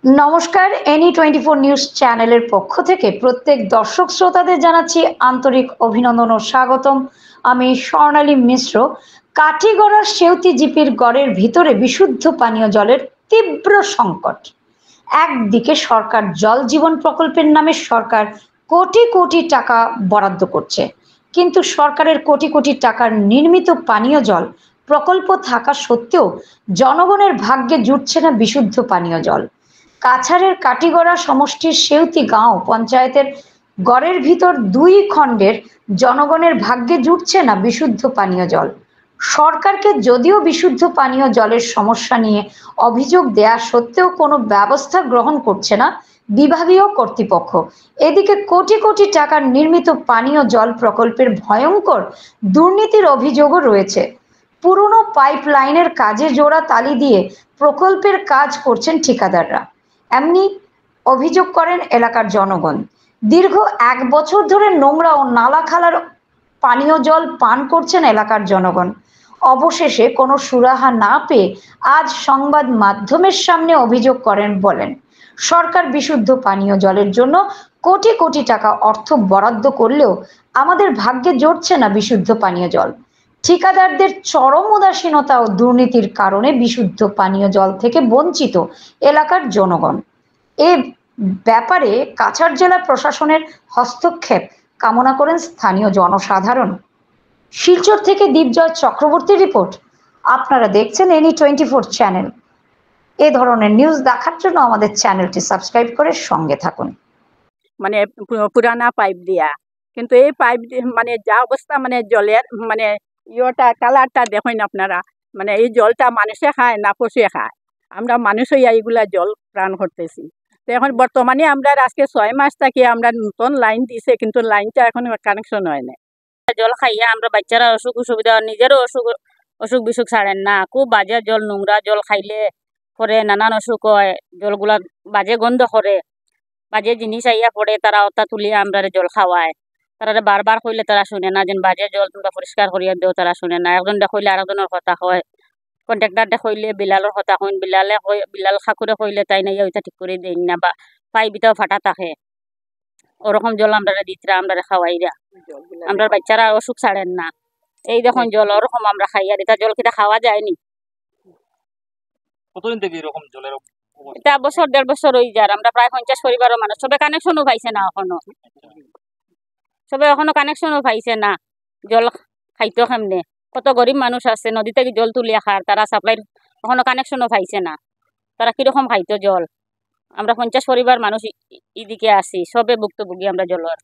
নমস্কার, any 24 news চ্যানেলের পক্ষ থেকে প্রত্যেক দর্শক শ্রোতাদের জানাচ্ছি আন্তরিক অভিনন্দন ও স্বাগতম। আমি স্বর্ণালী মিশ্র। কাঠিগড়ার সেউতি জিপির গড়ের ভিতরে বিশুদ্ধ পানীয় জলের তীব্র সংকট। একদিকে সরকার জল জীবন প্রকল্পের নামে সরকার কোটি কোটি টাকা বরাদ্দ করছে, কিন্তু সরকারের কোটি কোটি টাকার নির্মিত পানীয় জল প্রকল্প থাকা সত্ত্বেও জনগণের ভাগ্যে জুটছে না বিশুদ্ধ পানীয় জল। কাছাড়ের কাটিগড়া সমষ্টির সেউতি গাঁও পঞ্চায়েতের গড়ের ভিতর 2 খণ্ডের জনগণের ভাগ্যে জুটছে না বিশুদ্ধ পানীয় জল। সরকারকে যদিও বিশুদ্ধ পানীয় জলের সমস্যা নিয়ে অভিযোগ দেয়া সত্ত্বেও কোনো ব্যবস্থা গ্রহণ করছে না বিভাগীয় কর্তৃপক্ষ। এদিকে কোটি কোটি টাকার নির্মিত পানীয় জল প্রকল্পের ভয়ঙ্কর দুর্নীতির অভিযোগও রয়েছে। পুরনো পাইপ লাইনের কাজে জোড়া তালি দিয়ে প্রকল্পের কাজ করছেন ঠিকাদাররা, এমনি অভিযোগ করেন এলাকার জনগণ। দীর্ঘ 1 বছর ধরে নোংরা ও নালা খালার পানীয় জল পান করছেন এলাকার জনগণ। অবশেষে কোনো সুরাহা না পেয়ে আজ সংবাদ মাধ্যমের সামনে অভিযোগ করেন, বলেন সরকার বিশুদ্ধ পানীয় জলের জন্য কোটি কোটি টাকা অর্থ বরাদ্দ করলেও আমাদের ভাগ্যে জুটছে না বিশুদ্ধ পানীয় জল। ঠিকাদারদের চরম উদাসীনতা ও দুর্নীতির কারণে বিশুদ্ধ পানীয় জল থেকে বঞ্চিত এলাকার জনগণ। এ ব্যাপারে কাছাড় জেলা প্রশাসনের হস্তক্ষেপ কামনা করেন স্থানীয় জনসাধারণ। শিলচর থেকে দীপজয় চক্রবর্তী রিপোর্ট। আপনারা দেখছেন এনি 24 চ্যানেল। এ ধরনের নিউজ দেখার জন্য আমাদের চ্যানেলটি সাবস্ক্রাইব করে সঙ্গে থাকুন। মানে পুরানা পাইপ দিয়া, কিন্তু এই পাইপ মানে যা অবস্থা, মানে জলের মানে ইয়েটা কালারটা দেখেন আপনারা, মানে এই জলটা মানুষে খায় না পশুয়ে খায়। আমরা মানুষ হইয়া এইগুলা জল প্রাণ করতেছি। তো এখন বর্তমানে আমরা আজকে 6 মাস থাকি আমরা নতুন লাইন দিছে, কিন্তু লাইনটা এখন কানেকশন হয় না। জল খাইয়া আমরা বাচ্চারা অসুখ অসুবিধা, নিজেরও অসুখ বিসুখ ছাড়েন না। খুব বাজে জল, নোংরা জল খাইলে পরে নানান অসুখ হয়। জলগুলা বাজে গন্ধ করে, বাজে জিনিস আইয়া পড়ে, তারা ওটা তুলিয়া আমরা জল খাওয়ায়। তারা বারবার কইলে তারা শুনে না, যেন বাজে জল তোমরা পরিষ্কার করিয়া দেও, তারা শুনে না। একজন দেখইলে আরেকজনের কথা হয়, কন্ট্রাক্টর দেখইলে বিলালের কথা কইন, বিলাল খাকুরে কইলে তাই না ওইটা ঠিক করে দেন না, বা পাইপটাও ফাটা থাকে। ওরকম জল আমরা দিতরা, আমরা খাওয়াইরা, আমরা বাচ্চারা অসুখ ছাড়েন না। এই দেখুন জল ওরকম আমরা খাইয়া, এটা জল কিটা খাওয়া যায়নি। কতদিন থেকে এরকম জলের এটা বছর 1.5 বছর হয়ে যার। আমরা প্রায় 50 পরিবারের মানুষ, সবে কানেকশনও পাইছে না এখনো। সবে এখনো কানেকশনও পাইছে না। জল খাইতো কেমনে? কত গরিব মানুষ আছে নদী থেকে জল তুলিয়া খার, তারা সাপ্লাই এখনো কানেকশনও পাইছে না। তারা কিরকম খাইতো জল? আমরা 50 পরিবার মানুষ এদিকে আছি, সবে ভুক্তভোগী আমরা জলের।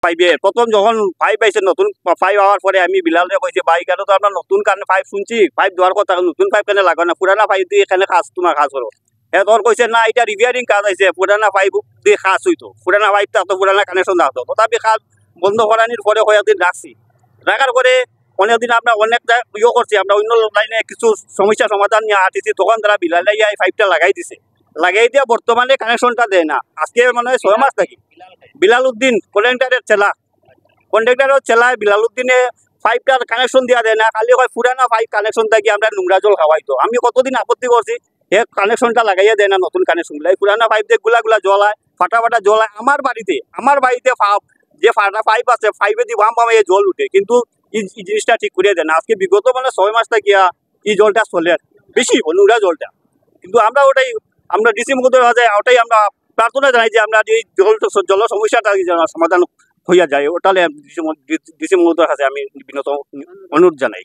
পাইবে প্রথম যখন পাইপ আইছে, নতুন পাইপ হওয়ার পরে আমি বিলালে কইছি ভাই কেন তো আমরা নতুন কারণে পাইপ শুনছি, পাইপ দেওয়ার কথা, নতুন পাইপ কেন লাগো না, পুরানা পাইপ দিয়ে এখানে কাজ তোমার কাজ করো। তখন কইছে না, এটা রিপেয়ারিং কাজ আছে, পুরানা পাইপ দিয়ে কাজ হইতো, পুরানা পাইপ থাকতো, পুরানা কানেকশন থাকতো। তথাপি কাজ বন্ধ করানির পরে কয়েকদিন রাখছি, রাখার পরে অনেকদিন আমরা অনেক ইয়ে করছি, আমরা অন্য লাইনে কিছু সমস্যা সমাধান নিয়ে আটিছি। তখন তারা বিলালে এই পাইপটা লাগাই দিছে, লাগাই দিয়ে বর্তমানে কানেকশনটা দেয় না। আজকে মানে 6 মাস থাকি বিলাল উদ্দিন কন্ট্রাক্টরের চেলায় বিলাল উদ্দিনে পাইপটার কানেকশন দেওয়া দেয় না, খালি হয় পুরানা পাইপ কানেকশন থাকি আমরা নোংরা জল খাওয়াইতো। আমি কতদিন আপত্তি করছি, হে কানেকশনটা লাগাইয়া দেয় না, নতুন কানেকশন গুলা পুরানা পাইপ দিয়ে গুলা জলায়, ফাটা জলায়। আমার বাড়িতে যে ফাটা পাইপ আছে, পাইপে দিয়ে বাম বামে জল উঠে, কিন্তু এই জিনিসটা ঠিক করিয়া দেয় না। আজকে বিগত মানে 6 মাস থাকিয়া এই জলটা চলে বেশি নোংরা জলটা। কিন্তু আমরা ডিসি মহোদয় ওটাই আমরা প্রার্থনা জানাই যে আমরা এই জল সমস্যাটা সমাধান হইয়া যায়, ওটালে ডিসি মহোদয়ের কাছে আমি বিনত অনুরোধ জানাই।